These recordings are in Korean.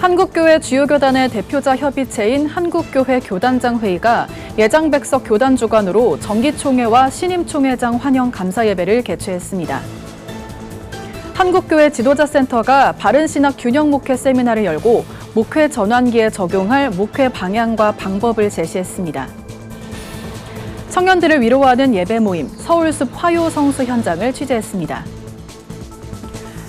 한국교회 주요 교단의 대표자 협의체인 한국교회 교단장 회의가 예장백석 교단 주관으로 정기총회와 신임총회장 환영 감사 예배를 개최했습니다. 한국교회 지도자센터가 바른신학 균형 목회 세미나를 열고 목회 전환기에 적용할 목회 방향과 방법을 제시했습니다. 청년들을 위로하는 예배 모임 서울숲 화요성수 현장을 취재했습니다.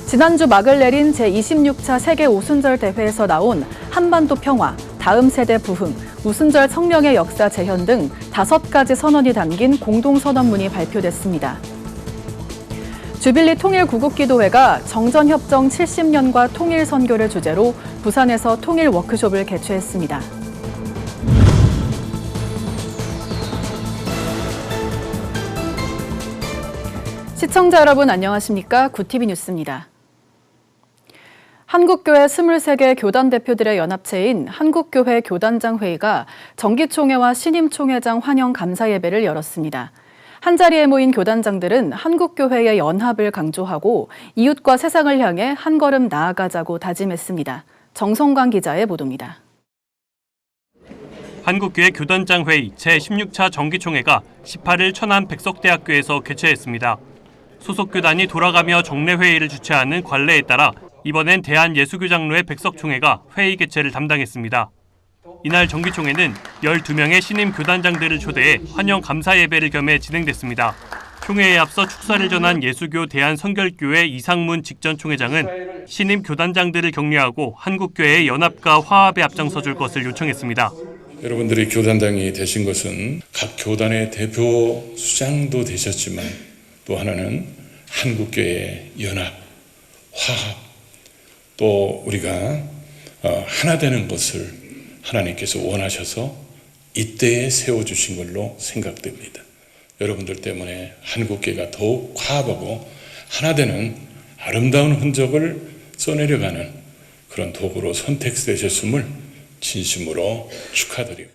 지난주 막을 내린 제26차 세계 오순절 대회에서 나온 한반도 평화, 다음 세대 부흥, 오순절 성령의 역사 재현 등 5가지 선언이 담긴 공동선언문이 발표됐습니다. 주빌리 통일구국기도회가 정전협정 70년과 통일선교를 주제로 부산에서 통일 워크숍을 개최했습니다. 시청자 여러분 안녕하십니까? 구TV 뉴스입니다. 한국교회 23개 교단 대표들의 연합체인 한국교회 교단장 회의가 정기총회와 신임총회장 환영 감사 예배를 열었습니다. 한자리에 모인 교단장들은 한국교회의 연합을 강조하고 이웃과 세상을 향해 한 걸음 나아가자고 다짐했습니다. 정성광 기자의 보도입니다. 한국교회 교단장 회의 제16차 정기총회가 18일 천안 백석대학교에서 개최했습니다. 소속 교단이 돌아가며 정례회의를 주최하는 관례에 따라 이번엔 대한예수교장로회 백석총회가 회의 개최를 담당했습니다. 이날 정기총회는 12명의 신임 교단장들을 초대해 환영 감사 예배를 겸해 진행됐습니다. 총회에 앞서 축사를 전한 예수교 대한선결교회 이상문 직전총회장은 신임 교단장들을 격려하고 한국교회의 연합과 화합에 앞장서줄 것을 요청했습니다. 여러분들이 교단장이 되신 것은 각 교단의 대표 수장도 되셨지만 또 하나는 한국교회의 연합, 화합, 또 우리가 하나 되는 것을 하나님께서 원하셔서 이때에 세워주신 걸로 생각됩니다. 여러분들 때문에 한국교회가 더욱 화합하고 하나 되는 아름다운 흔적을 써내려가는 그런 도구로 선택되셨음을 진심으로 축하드리고.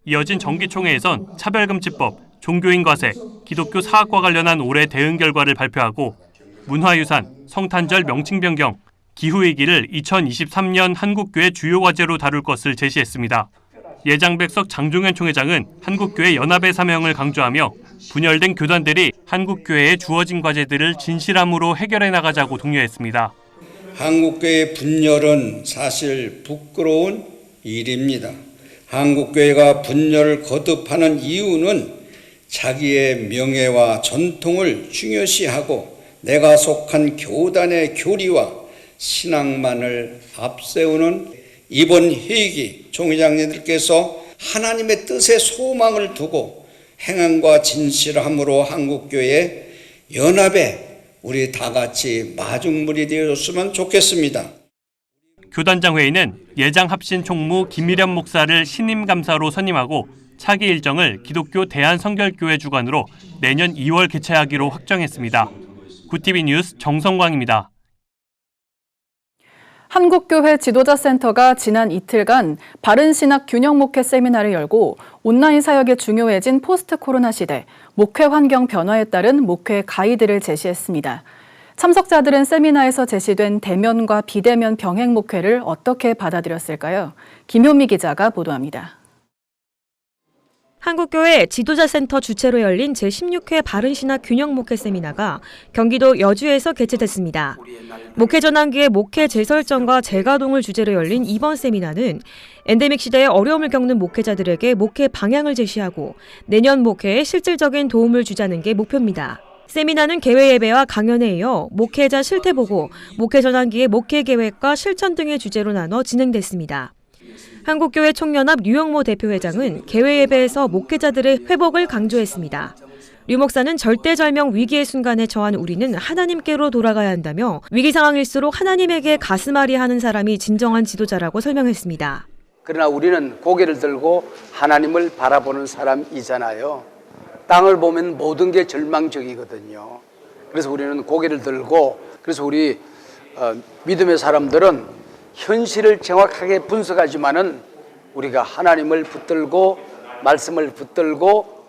이어진 정기총회에선 차별금지법, 종교인 과세, 기독교 사학과 관련한 올해 대응 결과를 발표하고 문화유산, 성탄절 명칭 변경, 기후위기를 2023년 한국교회 주요 과제로 다룰 것을 제시했습니다. 예장백석 장종현 총회장은 한국교회 연합의 사명을 강조하며 분열된 교단들이 한국교회에 주어진 과제들을 진실함으로 해결해 나가자고 독려했습니다. 한국교회 분열은 사실 부끄러운 일입니다. 한국교회가 분열을 거듭하는 이유는 자기의 명예와 전통을 중요시하고 내가 속한 교단의 교리와 신앙만을 앞세우는 이번 회기 총회장님들께서 하나님의 뜻에 소망을 두고 행함과 진실함으로 한국교회 연합에 우리 다 같이 마중물이 되었으면 좋겠습니다. 교단장 회의는 예장 합신 총무 김미련 목사를 신임 감사로 선임하고 차기 일정을 기독교 대한선결교회 주관으로 내년 2월 개최하기로 확정했습니다. 구TV 뉴스 정성광입니다. 한국교회 지도자센터가 지난 이틀간 바른신학 균형 목회 세미나를 열고 온라인 사역이 중요해진 포스트 코로나 시대 목회 환경 변화에 따른 목회 가이드를 제시했습니다. 참석자들은 세미나에서 제시된 대면과 비대면 병행 목회를 어떻게 받아들였을까요? 김효미 기자가 보도합니다. 한국교회 지도자센터 주최로 열린 제16회 바른신학 균형 목회 세미나가 경기도 여주에서 개최됐습니다. 목회 전환기의 목회 재설정과 재가동을 주제로 열린 이번 세미나는 엔데믹 시대에 어려움을 겪는 목회자들에게 목회 방향을 제시하고 내년 목회에 실질적인 도움을 주자는 게 목표입니다. 세미나는 개회 예배와 강연에 이어 목회자 실태보고, 목회 전환기의 목회 계획과 실천 등의 주제로 나눠 진행됐습니다. 한국교회 총연합 류영모 대표회장은 개회 예배에서 목회자들의 회복을 강조했습니다. 류 목사는 절대절명 위기의 순간에 처한 우리는 하나님께로 돌아가야 한다며 위기 상황일수록 하나님에게 가슴앓이 하는 사람이 진정한 지도자라고 설명했습니다. 그러나 우리는 고개를 들고 하나님을 바라보는 사람이잖아요. 땅을 보면 모든 게 절망적이거든요. 그래서 우리는 고개를 들고, 그래서 우리 믿음의 사람들은 현실을 정확하게 분석하지만은 우리가 하나님을 붙들고 말씀을 붙들고.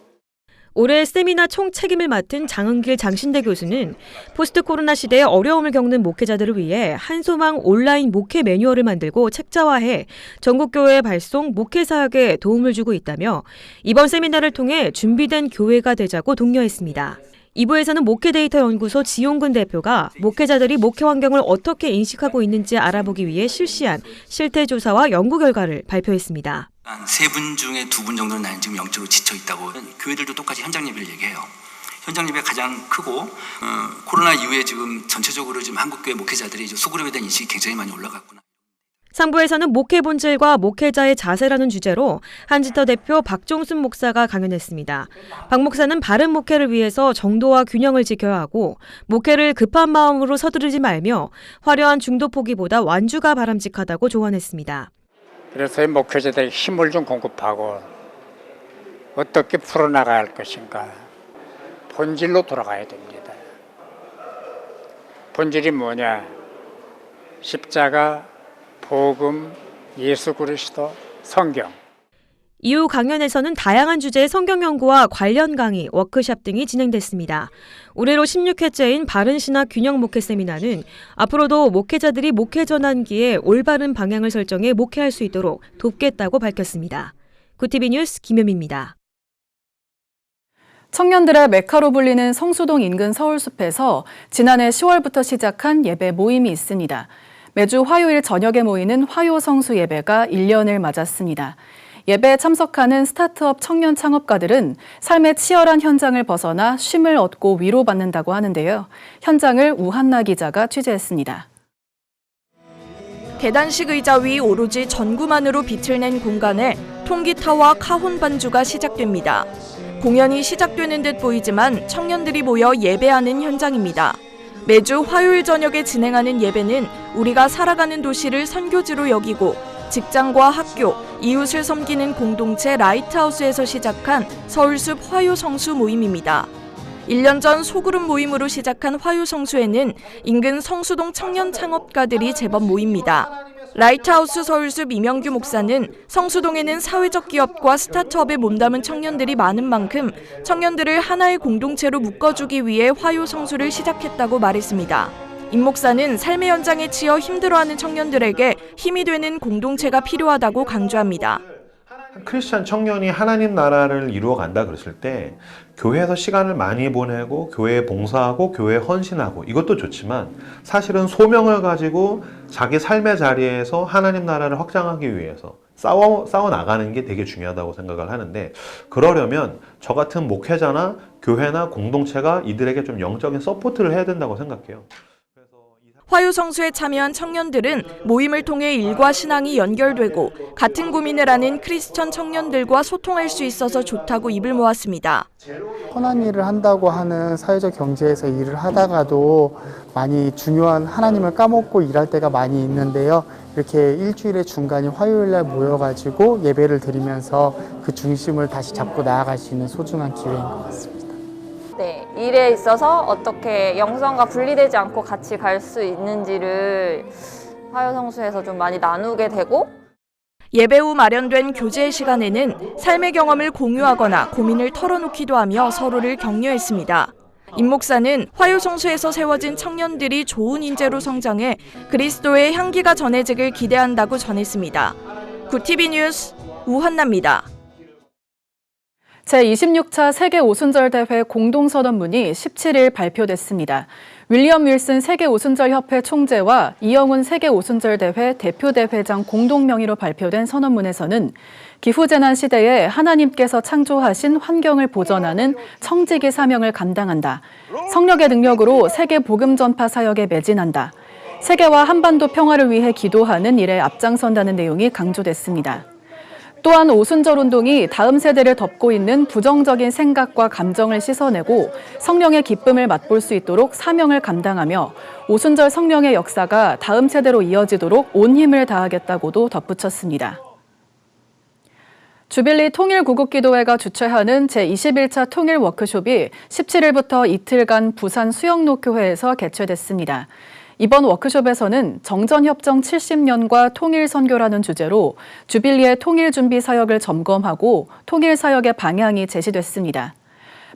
올해 세미나 총 책임을 맡은 장은길 장신대 교수는 포스트 코로나 시대에 어려움을 겪는 목회자들을 위해 한소망 온라인 목회 매뉴얼을 만들고 책자화해 전국 교회에 발송, 목회 사역에 도움을 주고 있다며 이번 세미나를 통해 준비된 교회가 되자고 독려했습니다. 2부에서는 목회데이터 연구소 지용근 대표가 목회자들이 목회 환경을 어떻게 인식하고 있는지 알아보기 위해 실시한 실태조사와 연구 결과를 발표했습니다. 한 3분 중에 2분 정도는 나는 지금 영적으로 지쳐 있다고. 교회들도 똑같이 현장 예배를 얘기해요. 현장 예배 가장 크고 코로나 이후에 지금 전체적으로 지금 한국교회 목회자들이 소그룹에 대한 인식이 굉장히 많이 올라갔구나. 3부에서는 목회 본질과 목회자의 자세라는 주제로 한지터 대표 박종순 목사가 강연했습니다. 박 목사는 바른 목회를 위해서 정도와 균형을 지켜야 하고 목회를 급한 마음으로 서두르지 말며 화려한 중도 포기보다 완주가 바람직하다고 조언했습니다. 그래서 목회자들에게 힘을 좀 공급하고 어떻게 풀어나가야 할 것인가 본질로 돌아가야 됩니다. 본질이 뭐냐? 십자가, 복음, 예수 그리스도, 성경. 이후 강연에서는 다양한 주제의 성경 연구와 관련 강의, 워크숍 등이 진행됐습니다. 올해로 16회째인 바른신학 균형 목회 세미나는 앞으로도 목회자들이 목회 전환기에 올바른 방향을 설정해 목회할 수 있도록 돕겠다고 밝혔습니다. 구티비 뉴스 김효미입니다. 청년들의 메카로 불리는 성수동 인근 서울숲에서 지난해 10월부터 시작한 예배 모임이 있습니다. 매주 화요일 저녁에 모이는 화요성수 예배가 1년을 맞았습니다. 예배에 참석하는 스타트업 청년 창업가들은 삶의 치열한 현장을 벗어나 쉼을 얻고 위로받는다고 하는데요. 현장을 우한나 기자가 취재했습니다. 계단식 의자 위 오로지 전구만으로 빛을 낸 공간에 통기타와 카혼 반주가 시작됩니다. 공연이 시작되는 듯 보이지만 청년들이 모여 예배하는 현장입니다. 매주 화요일 저녁에 진행하는 예배는 우리가 살아가는 도시를 선교지로 여기고 직장과 학교, 이웃을 섬기는 공동체 라이트하우스에서 시작한 서울숲 화요성수 모임입니다. 1년 전 소그룹 모임으로 시작한 화요성수에는 인근 성수동 청년 창업가들이 제법 모입니다. 라이트하우스 서울숲 이명규 목사는 성수동에는 사회적 기업과 스타트업에 몸담은 청년들이 많은 만큼 청년들을 하나의 공동체로 묶어주기 위해 화요성수를 시작했다고 말했습니다. 임 목사는 삶의 현장에 치여 힘들어하는 청년들에게 힘이 되는 공동체가 필요하다고 강조합니다. 크리스찬 청년이 하나님 나라를 이루어 간다 그랬을 때 교회에서 시간을 많이 보내고 교회에 봉사하고 교회에 헌신하고 이것도 좋지만 사실은 소명을 가지고 자기 삶의 자리에서 하나님 나라를 확장하기 위해서 싸워 나가는 게 되게 중요하다고 생각을 하는데, 그러려면 저 같은 목회자나 교회나 공동체가 이들에게 좀 영적인 서포트를 해야 된다고 생각해요. 화요성수에 참여한 청년들은 모임을 통해 일과 신앙이 연결되고 같은 고민을 하는 크리스천 청년들과 소통할 수 있어서 좋다고 입을 모았습니다. 선한 일을 한다고 하는 사회적 경제에서 일을 하다가도 많이 중요한 하나님을 까먹고 일할 때가 많이 있는데요. 이렇게 일주일의 중간이 화요일 날 모여가지고 예배를 드리면서 그 중심을 다시 잡고 나아갈 수 있는 소중한 기회인 것 같습니다. 네, 일에 있어서 어떻게 영성과 분리되지 않고 같이 갈 수 있는지를 화요성수에서 좀 많이 나누게 되고, 예배 후 마련된 교제 시간에는 삶의 경험을 공유하거나 고민을 털어놓기도 하며 서로를 격려했습니다. 임 목사는 화요성수에서 세워진 청년들이 좋은 인재로 성장해 그리스도의 향기가 전해지길 기대한다고 전했습니다. 구티비 뉴스 우한나입니다. 제26차 세계 오순절 대회 공동선언문이 17일 발표됐습니다. 윌리엄 윌슨 세계 오순절 협회 총재와 이영훈 세계 오순절 대회 대표대회장 공동 명의로 발표된 선언문에서는 기후재난 시대에 하나님께서 창조하신 환경을 보전하는 청지기 사명을 감당한다. 성령의 능력으로 세계 복음 전파 사역에 매진한다. 세계와 한반도 평화를 위해 기도하는 일에 앞장선다는 내용이 강조됐습니다. 또한 오순절 운동이 다음 세대를 덮고 있는 부정적인 생각과 감정을 씻어내고 성령의 기쁨을 맛볼 수 있도록 사명을 감당하며 오순절 성령의 역사가 다음 세대로 이어지도록 온 힘을 다하겠다고도 덧붙였습니다. 주빌리 통일구국기도회가 주최하는 제21차 통일 워크숍이 17일부터 이틀간 부산 수영로교회에서 개최됐습니다. 이번 워크숍에서는 정전협정 70년과 통일선교라는 주제로 주빌리의 통일준비 사역을 점검하고 통일사역의 방향이 제시됐습니다.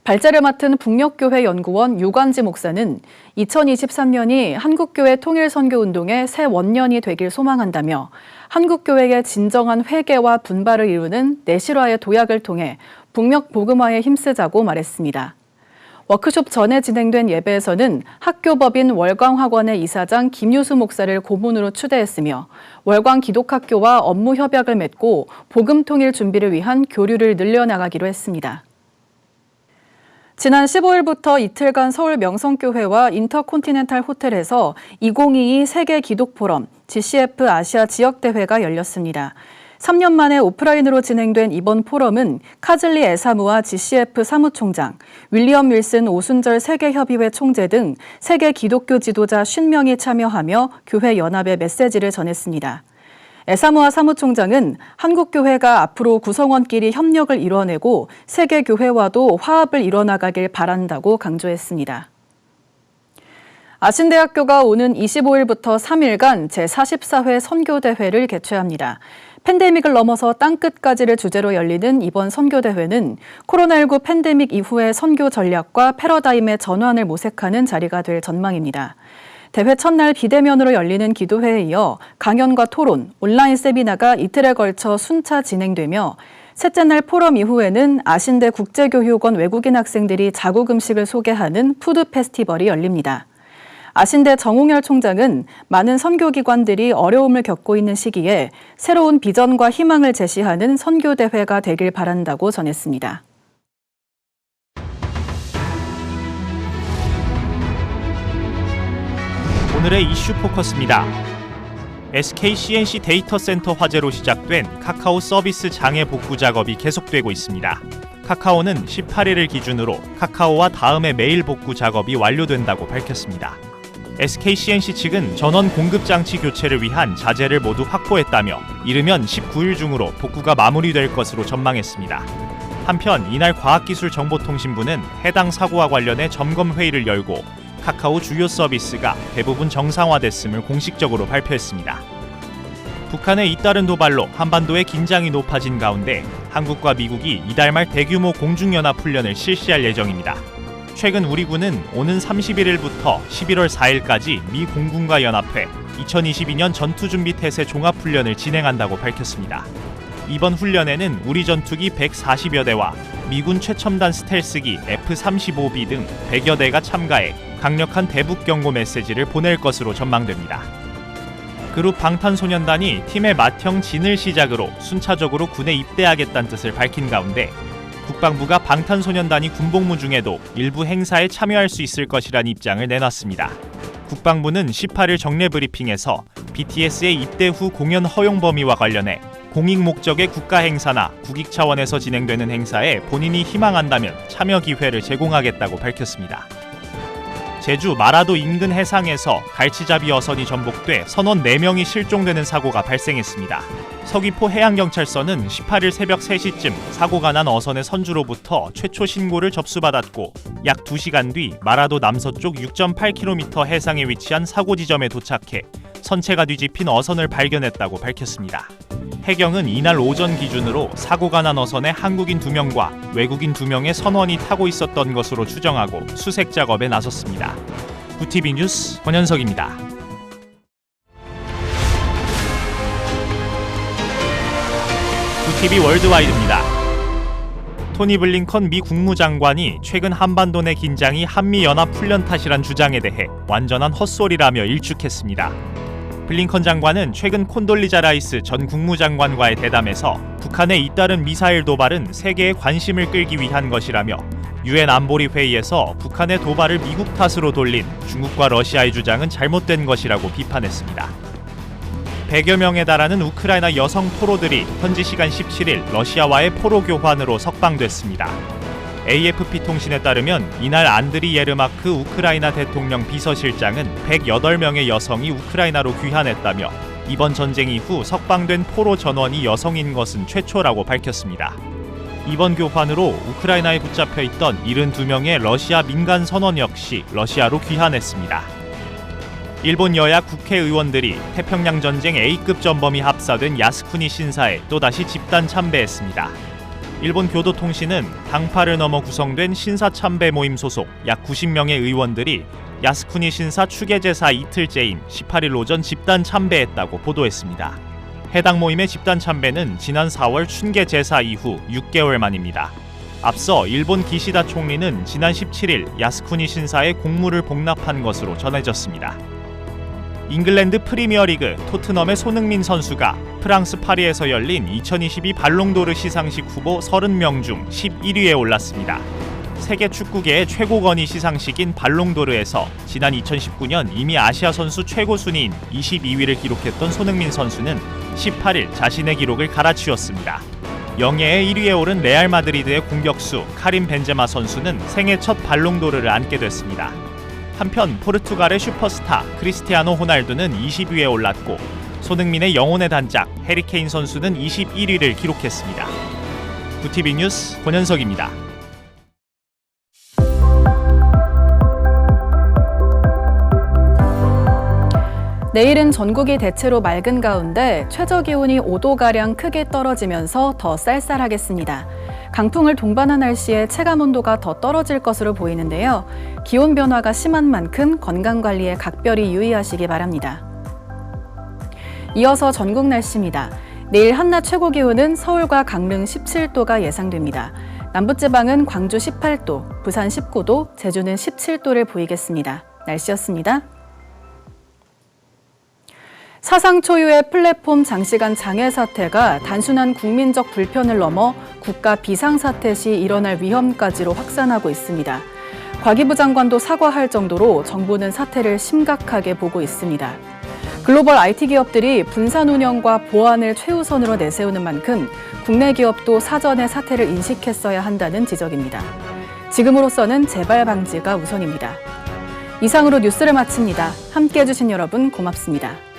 발제를 맡은 북녘교회 연구원 유관지 목사는 2023년이 한국교회 통일선교운동의 새 원년이 되길 소망한다며 한국교회의 진정한 회개와 분발을 이루는 내실화의 도약을 통해 북녘 복음화에 힘쓰자고 말했습니다. 워크숍 전에 진행된 예배에서는 학교법인 월광학원의 이사장 김유수 목사를 고문으로 추대했으며 월광 기독학교와 업무 협약을 맺고 복음 통일 준비를 위한 교류를 늘려나가기로 했습니다. 지난 15일부터 이틀간 서울 명성교회와 인터콘티넨탈 호텔에서 2022 세계 기독 포럼 GCF 아시아 지역대회가 열렸습니다. 3년 만에 오프라인으로 진행된 이번 포럼은 카즐리 에사무와 GCF 사무총장, 윌리엄 윌슨 오순절 세계협의회 총재 등 세계 기독교 지도자 50명이 참여하며 교회 연합의 메시지를 전했습니다. 에사무아 사무총장은 한국교회가 앞으로 구성원끼리 협력을 이뤄내고 세계교회와도 화합을 이뤄나가길 바란다고 강조했습니다. 아신대학교가 오는 25일부터 3일간 제44회 선교대회를 개최합니다. 팬데믹을 넘어서 땅끝까지를 주제로 열리는 이번 선교대회는 코로나19 팬데믹 이후의 선교 전략과 패러다임의 전환을 모색하는 자리가 될 전망입니다. 대회 첫날 비대면으로 열리는 기도회에 이어 강연과 토론, 온라인 세미나가 이틀에 걸쳐 순차 진행되며 셋째 날 포럼 이후에는 아신대 국제교육원 외국인 학생들이 자국 음식을 소개하는 푸드 페스티벌이 열립니다. 아신대 정홍열 총장은 많은 선교기관들이 어려움을 겪고 있는 시기에 새로운 비전과 희망을 제시하는 선교대회가 되길 바란다고 전했습니다. 오늘의 이슈 포커스입니다. SK CNC 데이터 센터 화재로 시작된 카카오 서비스 장애 복구 작업이 계속되고 있습니다. 카카오는 18일을 기준으로 카카오와 다음의 메일 복구 작업이 완료된다고 밝혔습니다. SK CNC 측은 전원 공급 장치 교체를 위한 자재를 모두 확보했다며 이르면 19일 중으로 복구가 마무리될 것으로 전망했습니다. 한편 이날 과학기술정보통신부는 해당 사고와 관련해 점검 회의를 열고 카카오 주요 서비스가 대부분 정상화됐음을 공식적으로 발표했습니다. 북한의 잇따른 도발로 한반도의 긴장이 높아진 가운데 한국과 미국이 이달 말 대규모 공중연합훈련을 실시할 예정입니다. 최근 우리 군은 오는 31일부터 11월 4일까지 미 공군과 연합해 2022년 전투준비태세 종합훈련을 진행한다고 밝혔습니다. 이번 훈련에는 우리 전투기 140여 대와 미군 최첨단 스텔스기 F-35B 등 100여 대가 참가해 강력한 대북 경고 메시지를 보낼 것으로 전망됩니다. 그룹 방탄소년단이 팀의 맏형 진을 시작으로 순차적으로 군에 입대하겠다는 뜻을 밝힌 가운데 국방부가 방탄소년단이 군복무 중에도 일부 행사에 참여할 수 있을 것이란 입장을 내놨습니다. 국방부는 18일 정례 브리핑에서 BTS의 입대 후 공연 허용 범위와 관련해 공익 목적의 국가 행사나 국익 차원에서 진행되는 행사에 본인이 희망한다면 참여 기회를 제공하겠다고 밝혔습니다. 제주 마라도 인근 해상에서 갈치잡이 어선이 전복돼 선원 4명이 실종되는 사고가 발생했습니다. 서귀포 해양경찰서는 18일 새벽 3시쯤 사고가 난 어선의 선주로부터 최초 신고를 접수받았고 약 2시간 뒤 마라도 남서쪽 6.8km 해상에 위치한 사고 지점에 도착해 선체가 뒤집힌 어선을 발견했다고 밝혔습니다. 해경은 이날 오전 기준으로 사고가 난 어선에 한국인 2명과 외국인 2명의 선원이 타고 있었던 것으로 추정하고 수색 작업에 나섰습니다. 구TV 뉴스 권현석입니다. 구TV 월드와이드입니다. 토니 블링컨 미 국무장관이 최근 한반도 내 긴장이 한미연합훈련 탓이란 주장에 대해 완전한 헛소리라며 일축했습니다. 블링컨 장관은 최근 콘돌리자 라이스 전 국무장관과의 대담에서 북한의 잇따른 미사일 도발은 세계의 관심을 끌기 위한 것이라며 유엔 안보리 회의에서 북한의 도발을 미국 탓으로 돌린 중국과 러시아의 주장은 잘못된 것이라고 비판했습니다. 100여 명에 달하는 우크라이나 여성 포로들이 현지 시간 17일 러시아와의 포로 교환으로 석방됐습니다. AFP 통신에 따르면 이날 안드리 예르마크 우크라이나 대통령 비서실장은 108명의 여성이 우크라이나로 귀환했다며 이번 전쟁 이후 석방된 포로 전원이 여성인 것은 최초라고 밝혔습니다. 이번 교환으로 우크라이나에 붙잡혀 있던 72명의 러시아 민간 선원 역시 러시아로 귀환했습니다. 일본 여야 국회의원들이 태평양 전쟁 A급 전범이 합사된 야스쿠니 신사에 또다시 집단 참배했습니다. 일본 교도통신은 당파를 넘어 구성된 신사참배 모임 소속 약 90명의 의원들이 야스쿠니 신사 추계제사 이틀째인 18일 오전 집단 참배했다고 보도했습니다. 해당 모임의 집단 참배는 지난 4월 춘계 제사 이후 6개월 만입니다. 앞서 일본 기시다 총리는 지난 17일 야스쿠니 신사의 공물을 복납한 것으로 전해졌습니다. 잉글랜드 프리미어리그 토트넘의 손흥민 선수가 프랑스 파리에서 열린 2022 발롱도르 시상식 후보 30명 중 11위에 올랐습니다. 세계 축구계의 최고 권위 시상식인 발롱도르에서 지난 2019년 이미 아시아 선수 최고 순위인 22위를 기록했던 손흥민 선수는 18일 자신의 기록을 갈아치웠습니다. 영예의 1위에 오른 레알 마드리드의 공격수 카림 벤제마 선수는 생애 첫 발롱도르를 안게 됐습니다. 한편 포르투갈의 슈퍼스타 크리스티아노 호날두는 20위에 올랐고 손흥민의 영혼의 단짝 해리케인 선수는 21위를 기록했습니다. 구티비 뉴스 권현석입니다. 내일은 전국이 대체로 맑은 가운데 최저기온이 5도가량 크게 떨어지면서 더 쌀쌀하겠습니다. 강풍을 동반한 날씨에 체감온도가 더 떨어질 것으로 보이는데요. 기온 변화가 심한 만큼 건강관리에 각별히 유의하시기 바랍니다. 이어서 전국 날씨입니다. 내일 한낮 최고기온은 서울과 강릉 17도가 예상됩니다. 남부지방은 광주 18도, 부산 19도, 제주는 17도를 보이겠습니다. 날씨였습니다. 사상 초유의 플랫폼 장시간 장애 사태가 단순한 국민적 불편을 넘어 국가 비상사태 시 일어날 위험까지로 확산하고 있습니다. 과기부 장관도 사과할 정도로 정부는 사태를 심각하게 보고 있습니다. 글로벌 IT 기업들이 분산 운영과 보안을 최우선으로 내세우는 만큼 국내 기업도 사전에 사태를 인식했어야 한다는 지적입니다. 지금으로서는 재발 방지가 우선입니다. 이상으로 뉴스를 마칩니다. 함께해 주신 여러분 고맙습니다.